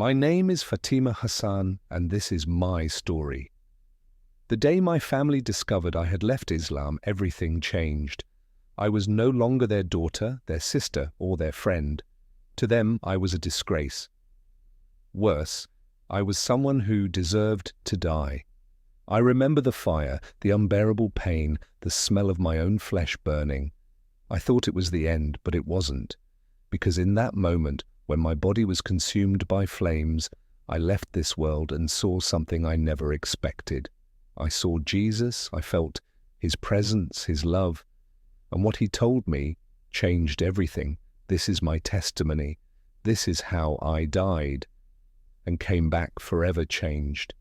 My name is Fatima Hassan, and this is my story. The day my family discovered I had left Islam, everything changed. I was no longer their daughter, their sister, or their friend. To them, I was a disgrace. Worse, I was someone who deserved to die. I remember the fire, the unbearable pain, the smell of my own flesh burning. I thought it was the end, but it wasn't, because in that moment, when my body was consumed by flames, I left this world and saw something I never expected. I saw Jesus, I felt his presence, his love, and what he told me changed everything. This is my testimony. This is how I died and came back forever changed.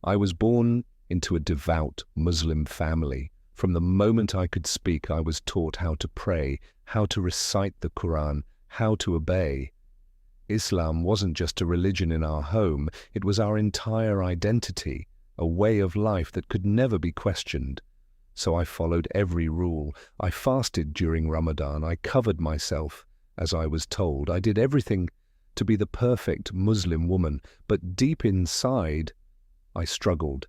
I was born into a devout Muslim family. From the moment I could speak, I was taught how to pray, how to recite the Quran, how to obey. Islam wasn't just a religion in our home, it was our entire identity, a way of life that could never be questioned. So I followed every rule. I fasted during Ramadan. I covered myself, as I was told. I did everything to be the perfect Muslim woman, but deep inside, I struggled.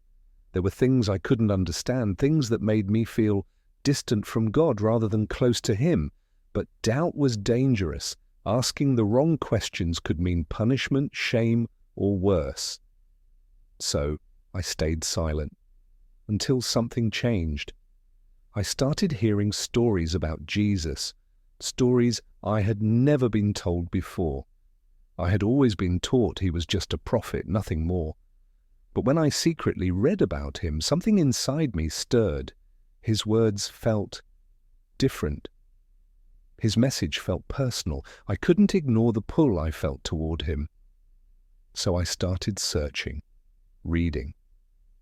There were things I couldn't understand, things that made me feel distant from God rather than close to Him. But doubt was dangerous. Asking the wrong questions could mean punishment, shame, or worse. So I stayed silent until something changed. I started hearing stories about Jesus, stories I had never been told before. I had always been taught he was just a prophet, nothing more. But when I secretly read about him, something inside me stirred. His words felt different. His message felt personal. I couldn't ignore the pull I felt toward him. So I started searching, reading,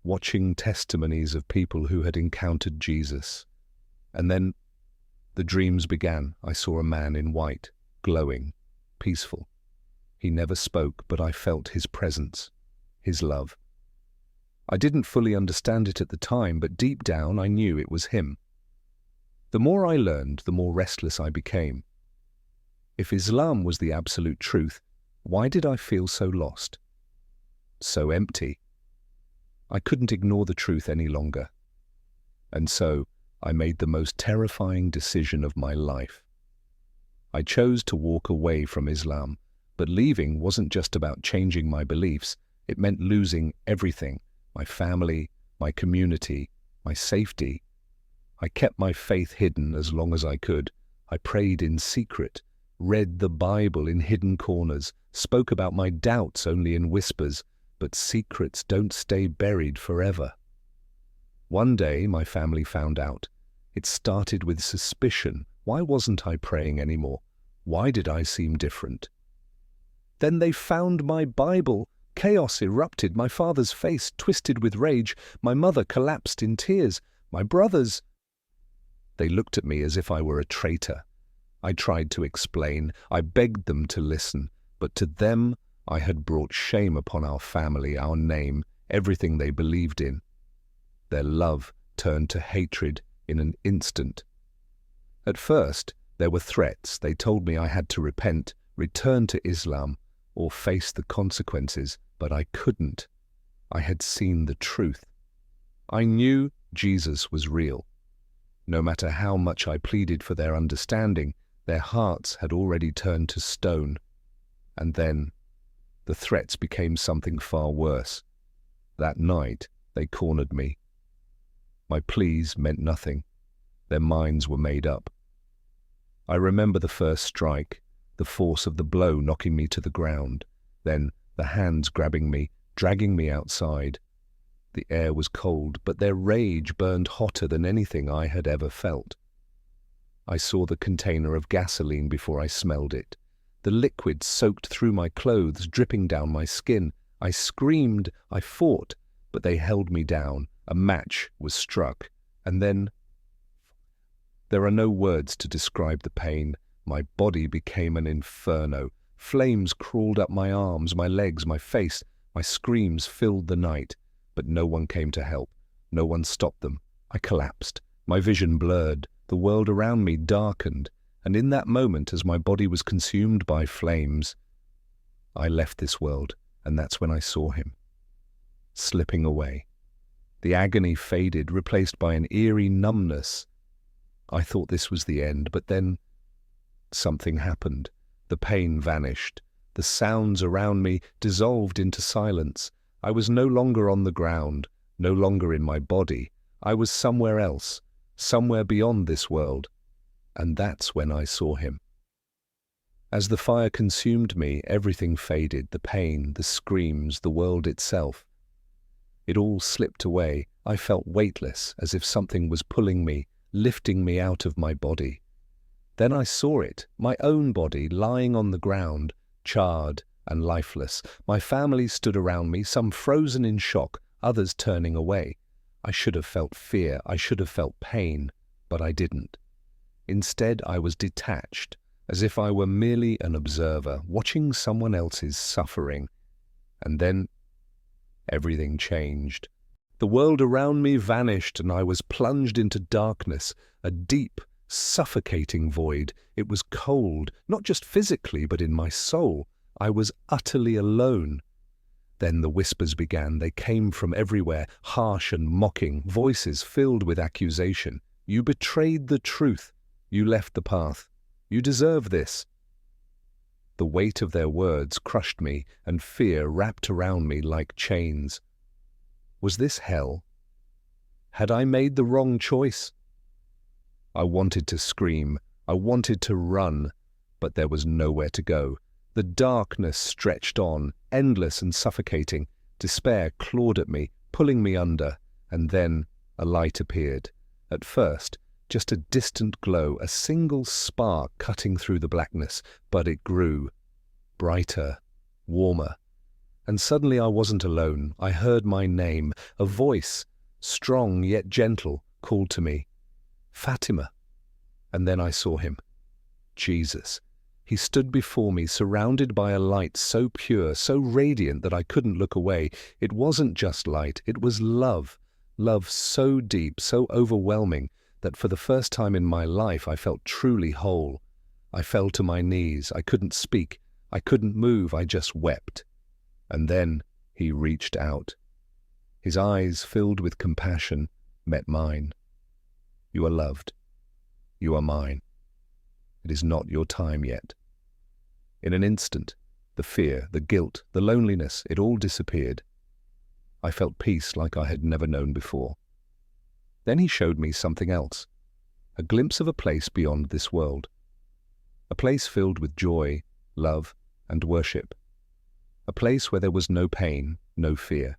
watching testimonies of people who had encountered Jesus. And then the dreams began. I saw a man in white, glowing, peaceful. He never spoke, but I felt his presence, his love. I didn't fully understand it at the time, but deep down I knew it was him. The more I learned, the more restless I became. If Islam was the absolute truth, why did I feel so lost? So empty. I couldn't ignore the truth any longer. And so I made the most terrifying decision of my life. I chose to walk away from Islam, but leaving wasn't just about changing my beliefs. It meant losing everything. My family, my community, my safety. I kept my faith hidden as long as I could. I prayed in secret, read the Bible in hidden corners, spoke about my doubts only in whispers, but secrets don't stay buried forever. One day my family found out. It started with suspicion. Why wasn't I praying anymore? Why did I seem different? Then they found my Bible. Chaos erupted, my father's face twisted with rage, my mother collapsed in tears, my brothers. They looked at me as if I were a traitor. I tried to explain, I begged them to listen, but to them I had brought shame upon our family, our name, everything they believed in. Their love turned to hatred in an instant. At first, there were threats. They told me I had to repent, return to Islam, or face the consequences, but I couldn't. I had seen the truth. I knew Jesus was real. No matter how much I pleaded for their understanding, their hearts had already turned to stone. And then, the threats became something far worse. That night, they cornered me. My pleas meant nothing. Their minds were made up. I remember the first strike, the force of the blow knocking me to the ground, then the hands grabbing me, dragging me outside. The air was cold, but their rage burned hotter than anything I had ever felt. I saw the container of gasoline before I smelled it. The liquid soaked through my clothes, dripping down my skin. I screamed, I fought, but they held me down. A match was struck, and then... There are no words to describe the pain. My body became an inferno. Flames crawled up my arms, my legs, my face. My screams filled the night, but no one came to help. No one stopped them. I collapsed. My vision blurred. The world around me darkened, and in that moment, as my body was consumed by flames, I left this world, and that's when I saw him, slipping away. The agony faded, replaced by an eerie numbness. I thought this was the end, but then something happened. The pain vanished. The sounds around me dissolved into silence. I was no longer on the ground, no longer in my body. I was somewhere else, somewhere beyond this world. And that's when I saw him. As the fire consumed me, everything faded, the pain, the screams, the world itself. It all slipped away. I felt weightless, as if something was pulling me, lifting me out of my body. Then I saw it, my own body, lying on the ground, charred and lifeless. My family stood around me, some frozen in shock, others turning away. I should have felt fear, I should have felt pain, but I didn't. Instead, I was detached, as if I were merely an observer, watching someone else's suffering. And then everything changed. The world around me vanished, and I was plunged into darkness, a deep, suffocating void. It was cold, not just physically, but in my soul. I was utterly alone. Then the whispers began. They came from everywhere, harsh and mocking, voices filled with accusation. You betrayed the truth. You left the path. You deserve this. The weight of their words crushed me, and fear wrapped around me like chains. Was this hell? Had I made the wrong choice? I wanted to scream. I wanted to run, but there was nowhere to go. The darkness stretched on, endless and suffocating. Despair clawed at me, pulling me under, and then a light appeared. At first, just a distant glow, a single spark cutting through the blackness, but it grew, brighter, warmer. And suddenly I wasn't alone. I heard my name. A voice, strong yet gentle, called to me, Fatima. And then I saw him, Jesus. He stood before me, surrounded by a light so pure, so radiant that I couldn't look away. It wasn't just light, it was love. Love so deep, so overwhelming, that for the first time in my life I felt truly whole. I fell to my knees. I couldn't speak. I couldn't move. I just wept. And then he reached out. His eyes, filled with compassion, met mine. You are loved. You are mine. It is not your time yet. In an instant, the fear, the guilt, the loneliness, it all disappeared. I felt peace like I had never known before. Then he showed me something else, a glimpse of a place beyond this world, a place filled with joy, love, and worship, a place where there was no pain, no fear,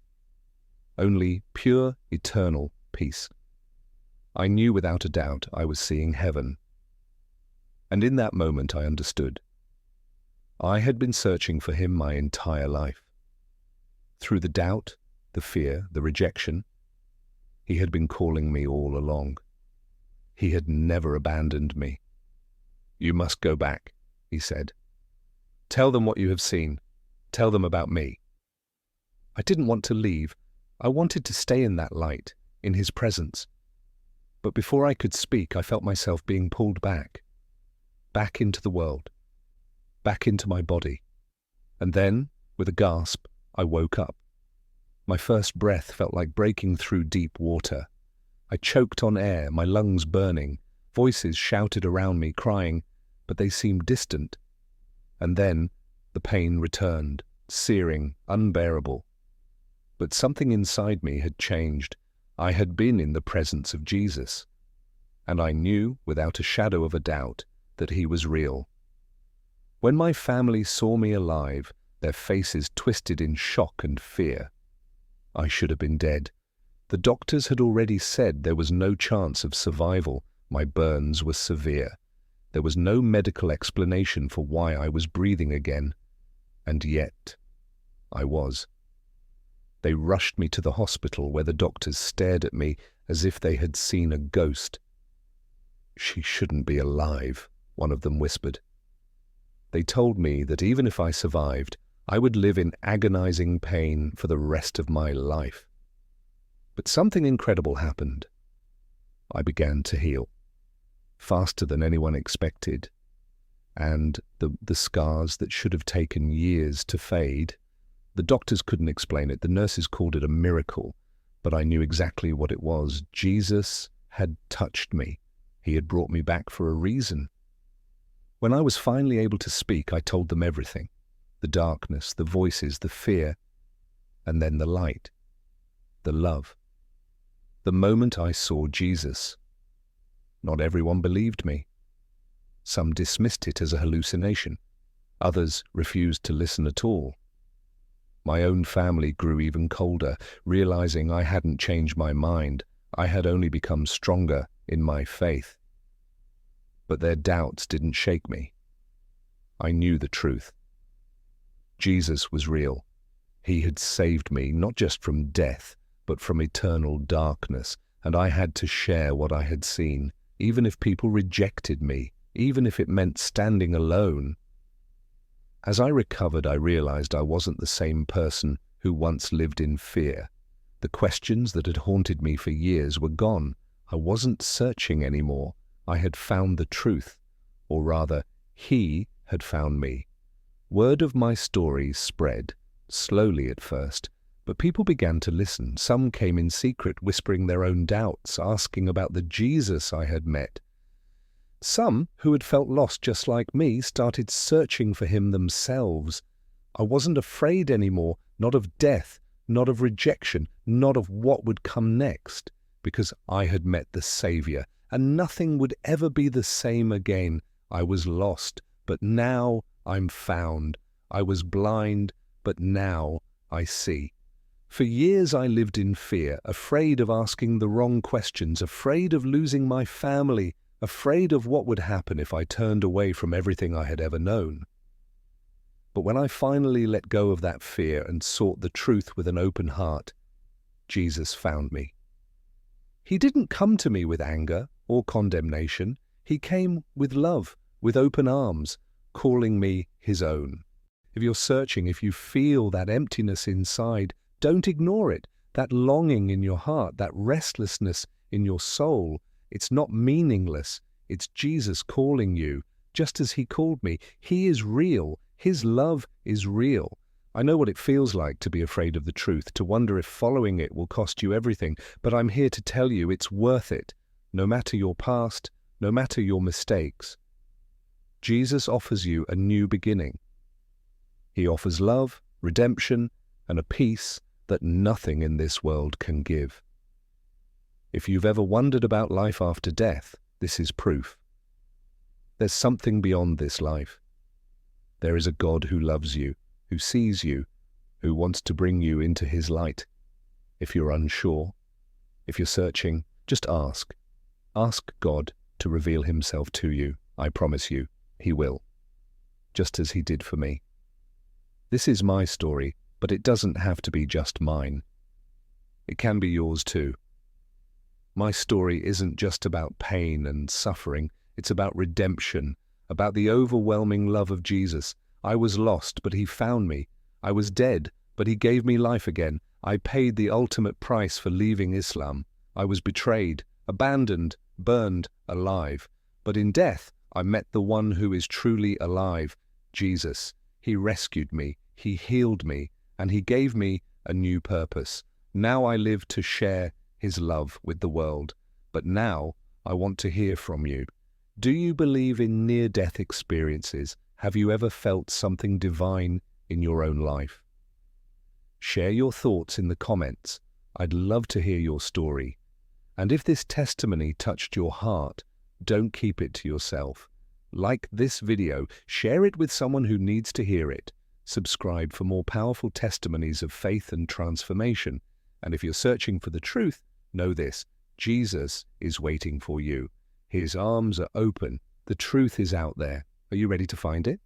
only pure, eternal peace. I knew without a doubt I was seeing heaven. And in that moment I understood. I had been searching for him my entire life. Through the doubt, the fear, the rejection, he had been calling me all along. He had never abandoned me. You must go back, he said. Tell them what you have seen. Tell them about me. I didn't want to leave. I wanted to stay in that light, in his presence. But before I could speak, I felt myself being pulled back into the world, back into my body. And then, with a gasp, I woke up. My first breath felt like breaking through deep water. I choked on air, my lungs burning. Voices shouted around me, crying, but they seemed distant. And then the pain returned, searing, unbearable. But something inside me had changed. I had been in the presence of Jesus, and I knew, without a shadow of a doubt, that he was real. When my family saw me alive, their faces twisted in shock and fear. I should have been dead. The doctors had already said there was no chance of survival. My burns were severe. There was no medical explanation for why I was breathing again. And yet, I was. They rushed me to the hospital, where the doctors stared at me as if they had seen a ghost. She shouldn't be alive, one of them whispered. They told me that even if I survived, I would live in agonizing pain for the rest of my life. But something incredible happened. I began to heal, faster than anyone expected, and the scars that should have taken years to fade The doctors couldn't explain it. The nurses called it a miracle, but I knew exactly what it was. Jesus had touched me. He had brought me back for a reason. When I was finally able to speak, I told them everything. The darkness, the voices, the fear, and then the light, the love. The moment I saw Jesus, not everyone believed me. Some dismissed it as a hallucination. Others refused to listen at all. My own family grew even colder, realizing I hadn't changed my mind. I had only become stronger in my faith. But their doubts didn't shake me. I knew the truth. Jesus was real. He had saved me, not just from death, but from eternal darkness, and I had to share what I had seen, even if people rejected me, even if it meant standing alone. As I recovered, I realized I wasn't the same person who once lived in fear. The questions that had haunted me for years were gone. I wasn't searching anymore. I had found the truth, or rather, He had found me. Word of my story spread, slowly at first, but people began to listen. Some came in secret, whispering their own doubts, asking about the Jesus I had met. Some, who had felt lost just like me, started searching for Him themselves. I wasn't afraid anymore, not of death, not of rejection, not of what would come next, because I had met the Savior, and nothing would ever be the same again. I was lost, but now I'm found. I was blind, but now I see. For years I lived in fear, afraid of asking the wrong questions, afraid of losing my family, afraid of what would happen if I turned away from everything I had ever known. But when I finally let go of that fear and sought the truth with an open heart, Jesus found me. He didn't come to me with anger or condemnation. He came with love, with open arms, calling me His own. If you're searching, if you feel that emptiness inside, don't ignore it. That longing in your heart, that restlessness in your soul, it's not meaningless. It's Jesus calling you, just as He called me. He is real. His love is real. I know what it feels like to be afraid of the truth, to wonder if following it will cost you everything, but I'm here to tell you it's worth it, no matter your past, no matter your mistakes. Jesus offers you a new beginning. He offers love, redemption, and a peace that nothing in this world can give. If you've ever wondered about life after death, this is proof. There's something beyond this life. There is a God who loves you, who sees you, who wants to bring you into His light. If you're unsure, if you're searching, just ask. Ask God to reveal Himself to you. I promise you, He will. Just as He did for me. This is my story, but it doesn't have to be just mine. It can be yours too. My story isn't just about pain and suffering. It's about redemption, about the overwhelming love of Jesus. I was lost, but He found me. I was dead, but He gave me life again. I paid the ultimate price for leaving Islam. I was betrayed, abandoned, burned, alive. But in death, I met the one who is truly alive, Jesus. He rescued me, He healed me, and He gave me a new purpose. Now I live to share His love with the world. But now I want to hear from you. Do you believe in near-death experiences? Have you ever felt something divine in your own life? Share your thoughts in the comments. I'd love to hear your story. And if this testimony touched your heart, don't keep it to yourself. Like this video, share it with someone who needs to hear it. Subscribe for more powerful testimonies of faith and transformation. And if you're searching for the truth, know this: Jesus is waiting for you. His arms are open. The truth is out there. Are you ready to find it?